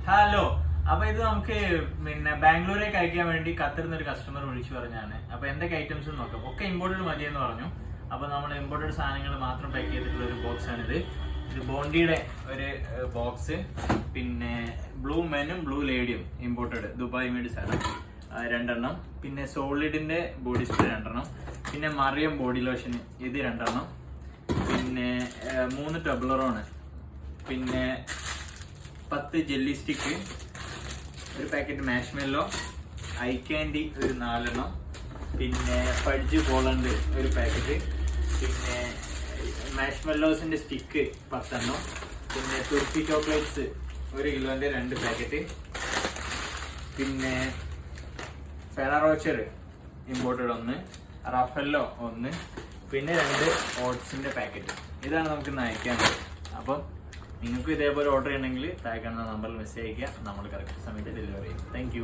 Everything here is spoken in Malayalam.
ഹലോ. അപ്പൊ ഇത് നമുക്ക് ബാംഗ്ലൂരേക്ക് അയക്കാൻ വേണ്ടി ഖത്തറിൽ നിന്ന് ഒരു കസ്റ്റമർ വിളിച്ചു പറഞ്ഞാണ്. അപ്പൊ എന്തൊക്കെ ഐറ്റംസ് നോക്കാം. ഒക്കെ ഇമ്പോർട്ടഡ് മതിയെന്ന് പറഞ്ഞു. അപ്പൊ നമ്മൾ ഇമ്പോർട്ടഡ് സാധനങ്ങൾ മാത്രം പാക്ക് ചെയ്തിട്ടുള്ള ഒരു ബോക്സ് ആണിത്. ഇത് ബോണ്ടിയുടെ ഒരു ബോക്സ്, പിന്നെ ബ്ലൂ മെനും ബ്ലൂ ലേഡിയും ഇമ്പോർട്ടഡ് ദുബായ് മേഡ് സാധനം 2 പിന്നെ സോളിഡിന്റെ ബോഡി സ്പ്രേ 2, പിന്നെ മറിയം ബോഡി ലോഷൻ ഇത് 2, പിന്നെ 3 ടബ്ലറോണ്, പിന്നെ 10 ജെല്ലി സ്റ്റിക്ക്, ഒരു പാക്കറ്റ് മാഷ്മെല്ലോ, ഐ ക്യാൻഡി ഒരു 4, പിന്നെ ഫഡ്ജ് പോളണ്ട് ഒരു പാക്കറ്റ്, പിന്നെ മാഷ്മെല്ലോസിന്റെ സ്റ്റിക്ക് 10, പിന്നെ തുർക്കി ചോക്ലേറ്റ്സ് 1 കിലോന്റെ 2 പാക്കറ്റ്, പിന്നെ ഫെറാറോച്ചർ ഇമ്പോർട്ടഡ് 1, റഫല്ലോ 1, പിന്നെ 2 ഓട്സിന്റെ പാക്കറ്റ്. ഇതാണ് നമുക്ക് ഇന്ന് അയക്കാനുള്ളത്. അപ്പം നിങ്ങൾക്ക് ഇതേപോലെ ഓർഡർ ചെയ്യണമെങ്കിൽ താഴെ കാണുന്ന നമ്പറിൽ മെസ്സേജ് അയക്കുക. നമ്മൾ കറക്റ്റ് സമയത്ത് ഡെലിവറി ചെയ്യും. താങ്ക്